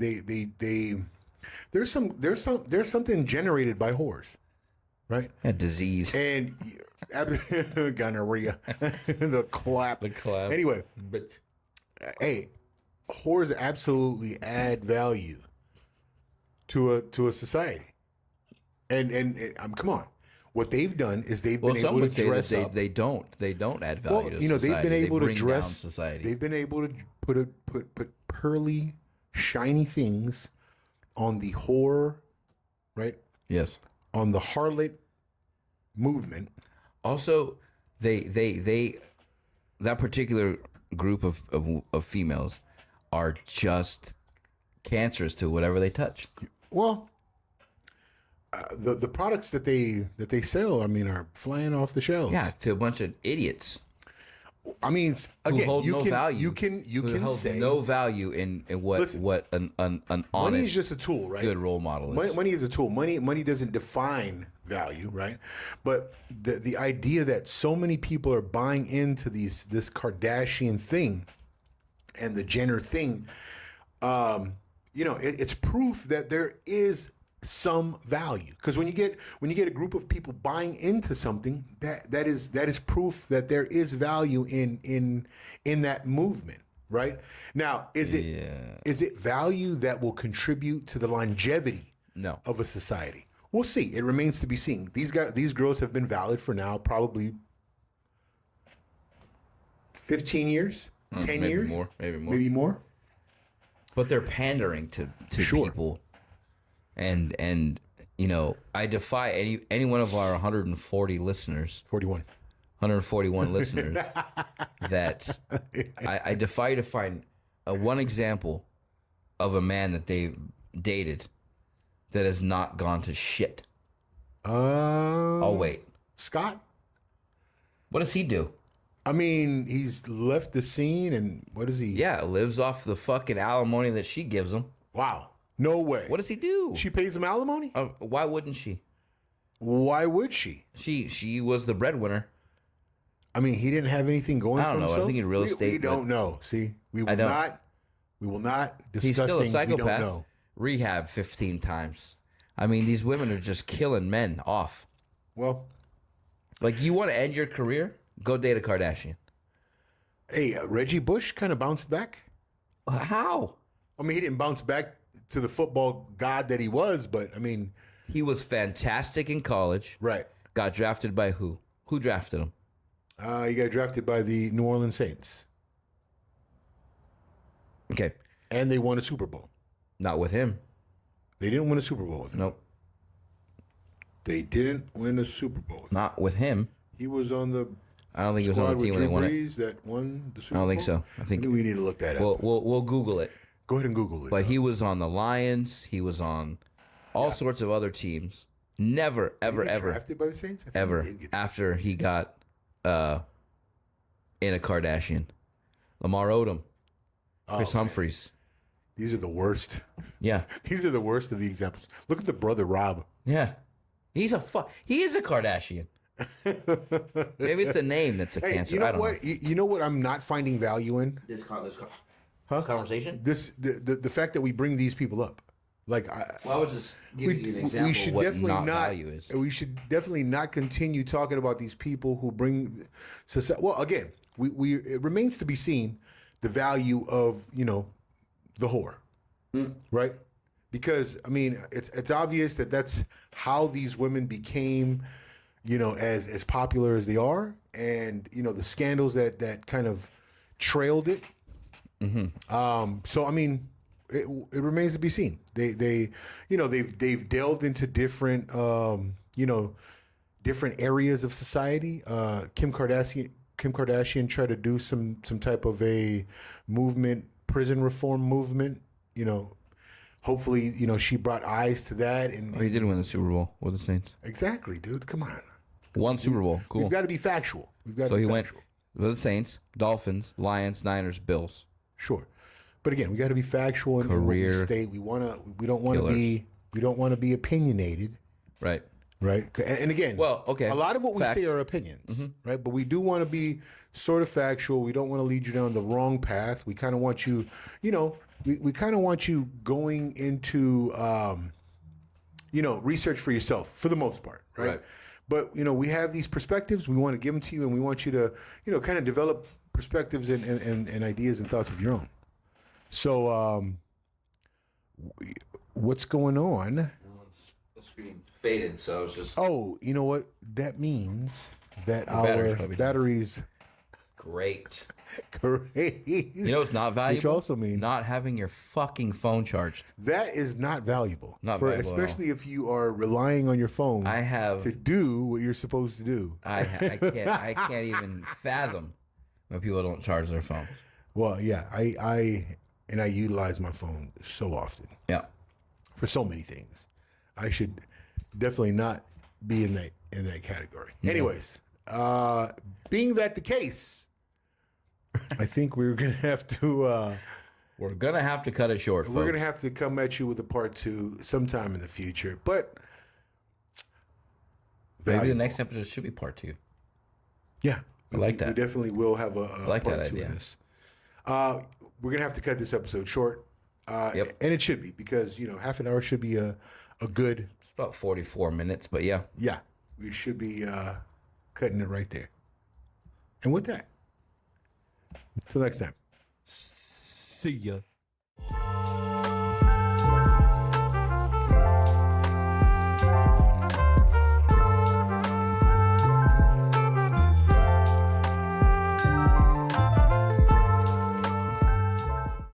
Speaker 1: There's something generated by whores, right?
Speaker 3: Yeah, disease.
Speaker 1: And gonorrhea, the clap.
Speaker 3: The clap.
Speaker 1: Anyway,
Speaker 3: But
Speaker 1: hey, whores absolutely add value to a society, and come on, what they've done is they've been
Speaker 3: some
Speaker 1: able to
Speaker 3: would say
Speaker 1: dress
Speaker 3: that
Speaker 1: up.
Speaker 3: they don't add value to
Speaker 1: You know,
Speaker 3: society.
Speaker 1: they've been able to
Speaker 3: bring
Speaker 1: dress
Speaker 3: down society.
Speaker 1: They've been able to put pearly, shiny things on the whore, right?
Speaker 3: Yes.
Speaker 1: On the harlot movement.
Speaker 3: Also, they that particular group of females are just cancerous to whatever they touch.
Speaker 1: Well, the products that they sell, I mean, are flying off the shelves.
Speaker 3: Yeah, to a bunch of idiots
Speaker 1: I mean,
Speaker 3: who
Speaker 1: again,
Speaker 3: hold
Speaker 1: you
Speaker 3: no
Speaker 1: can
Speaker 3: value.
Speaker 1: you can
Speaker 3: who hold
Speaker 1: say
Speaker 3: no value in what
Speaker 1: Listen,
Speaker 3: what an
Speaker 1: money
Speaker 3: honest,
Speaker 1: is just a tool, right?
Speaker 3: good role model is.
Speaker 1: Money is a tool. Money doesn't define value, right? But the idea that so many people are buying into this Kardashian thing and the Jenner thing, you know, it's proof that there is some value. Because when you get a group of people buying into something, that is proof that there is value in that movement. Right now, is it value that will contribute to the longevity
Speaker 3: No.
Speaker 1: of a society? We'll see. It remains to be seen. These girls have been valid for now probably 15 years, 10
Speaker 3: maybe
Speaker 1: years,
Speaker 3: more, maybe more. But they're pandering to
Speaker 1: Sure.
Speaker 3: people, and you know, I defy any one of our 140 listeners,
Speaker 1: 41.
Speaker 3: 141 listeners, that I defy you to find one example of a man that they dated that has not gone to shit. Oh wait,
Speaker 1: Scott.
Speaker 3: what does he do?
Speaker 1: I mean, he's left the scene, and what is he?
Speaker 3: Yeah, lives off the fucking alimony that she gives him.
Speaker 1: Wow. No way.
Speaker 3: What does he do?
Speaker 1: She pays him alimony?
Speaker 3: Why wouldn't she?
Speaker 1: Why would she?
Speaker 3: She was the breadwinner.
Speaker 1: I mean, he didn't have anything going
Speaker 3: I don't
Speaker 1: for
Speaker 3: know.
Speaker 1: himself.
Speaker 3: I think in real
Speaker 1: We
Speaker 3: estate,
Speaker 1: don't know. See, we will
Speaker 3: don't.
Speaker 1: not. We will not discuss
Speaker 3: He's still a
Speaker 1: things we don't
Speaker 3: psychopath.
Speaker 1: know.
Speaker 3: Rehab 15 times. I mean, these women are just killing men off.
Speaker 1: Well,
Speaker 3: Like, you want to end your career? Go date a Kardashian.
Speaker 1: hey, Reggie Bush kind of bounced back.
Speaker 3: How?
Speaker 1: I mean, he didn't bounce back to the football god that he was, but I mean,
Speaker 3: He was fantastic in college.
Speaker 1: right.
Speaker 3: Got drafted by who? Who drafted him?
Speaker 1: He got drafted by the New Orleans Saints,
Speaker 3: Okay.
Speaker 1: and they won a Super Bowl.
Speaker 3: Not with him.
Speaker 1: They didn't win a Super Bowl with him.
Speaker 3: Nope.
Speaker 1: They didn't win a Super Bowl with him.
Speaker 3: Not with him.
Speaker 1: He was on the
Speaker 3: I don't think he was on
Speaker 1: squad
Speaker 3: the team
Speaker 1: with
Speaker 3: when they
Speaker 1: Drew
Speaker 3: won it.
Speaker 1: Brees that won the Super Bowl.
Speaker 3: I don't think so. I think
Speaker 1: we need to look that up.
Speaker 3: we'll Google it.
Speaker 1: Go ahead and Google it.
Speaker 3: But he was on the Lions. He was on all sorts of other teams. Never, ever,
Speaker 1: Did he get
Speaker 3: ever,
Speaker 1: drafted by the Saints? I think
Speaker 3: ever
Speaker 1: he did get-
Speaker 3: after he got in a Kardashian. Lamar Odom, Chris Humphreys.
Speaker 1: These are the worst.
Speaker 3: Yeah,
Speaker 1: These are the worst of the examples. Look at the brother Rob.
Speaker 3: yeah. He is a Kardashian. Maybe it's the name that's a
Speaker 1: Hey,
Speaker 3: cancer.
Speaker 1: you know
Speaker 3: I don't
Speaker 1: what? You know what I'm not finding value in?
Speaker 3: This conversation.
Speaker 1: The fact that we bring these people up. Like
Speaker 3: Well, I was just giving you an example
Speaker 1: we should
Speaker 3: of what
Speaker 1: definitely
Speaker 3: not
Speaker 1: not.
Speaker 3: value is.
Speaker 1: We should definitely not continue talking about these people who bring society. Well, again, we it remains to be seen the value of the whore, right? Because I mean, it's obvious that that's how these women became, as popular as they are, and the scandals that kind of trailed it. So I mean, it remains to be seen. They've delved into different different areas of society. Kim Kardashian tried to do some type of a movement, prison reform movement. Hopefully, she brought eyes to that. And
Speaker 3: He did win the Super Bowl with the Saints.
Speaker 1: exactly, dude. Come on.
Speaker 3: One Super Bowl. Cool.
Speaker 1: We've got to be factual. We've got to
Speaker 3: So
Speaker 1: be
Speaker 3: he went
Speaker 1: factual.
Speaker 3: with the Saints, Dolphins, Lions, Niners, Bills.
Speaker 1: Sure, but again, we got to be factual in what we
Speaker 3: Career
Speaker 1: state. We don't want to be opinionated.
Speaker 3: Right.
Speaker 1: right? And again,
Speaker 3: Well, okay.
Speaker 1: a lot of what we
Speaker 3: Facts.
Speaker 1: say are opinions, right? But we do want to be sort of factual. We don't want to lead you down the wrong path. We kind of want you, we kind of want you going into, research for yourself for the most part, right? But, we have these perspectives. We want to give them to you, and we want you to, kind of develop perspectives and ideas and thoughts of your own. So, what's going on?
Speaker 3: The screen faded, so I was just...
Speaker 1: Oh, you know what? That means that
Speaker 3: batteries
Speaker 1: our
Speaker 3: probably
Speaker 1: batteries...
Speaker 3: Great.
Speaker 1: Great.
Speaker 3: You know what's not valuable?
Speaker 1: Which also means...
Speaker 3: Not having your fucking phone charged.
Speaker 1: That is not valuable.
Speaker 3: Not valuable at all.
Speaker 1: Especially if you are relying on your phone to do what you're supposed to do.
Speaker 3: I can't even fathom when people don't charge their phones.
Speaker 1: Well, yeah, I utilize my phone so often.
Speaker 3: Yeah.
Speaker 1: For so many things. I should definitely not be in that category. Mm-hmm. Anyways, being that the case, I think we're gonna have to
Speaker 3: we're gonna have to cut it short, folks.
Speaker 1: We're gonna have to come at you with a part 2 sometime in the future. But
Speaker 3: maybe the next episode should be part 2.
Speaker 1: Yeah.
Speaker 3: I like that.
Speaker 1: We definitely will have a
Speaker 3: like
Speaker 1: part
Speaker 3: that
Speaker 1: 2
Speaker 3: idea.
Speaker 1: of this. We're gonna have to cut this episode short.
Speaker 3: Yep.
Speaker 1: And it should be, because half an hour should be a good...
Speaker 3: It's about 44 minutes, but yeah.
Speaker 1: Yeah, we should be cutting it right there. And with that, until next time, see ya.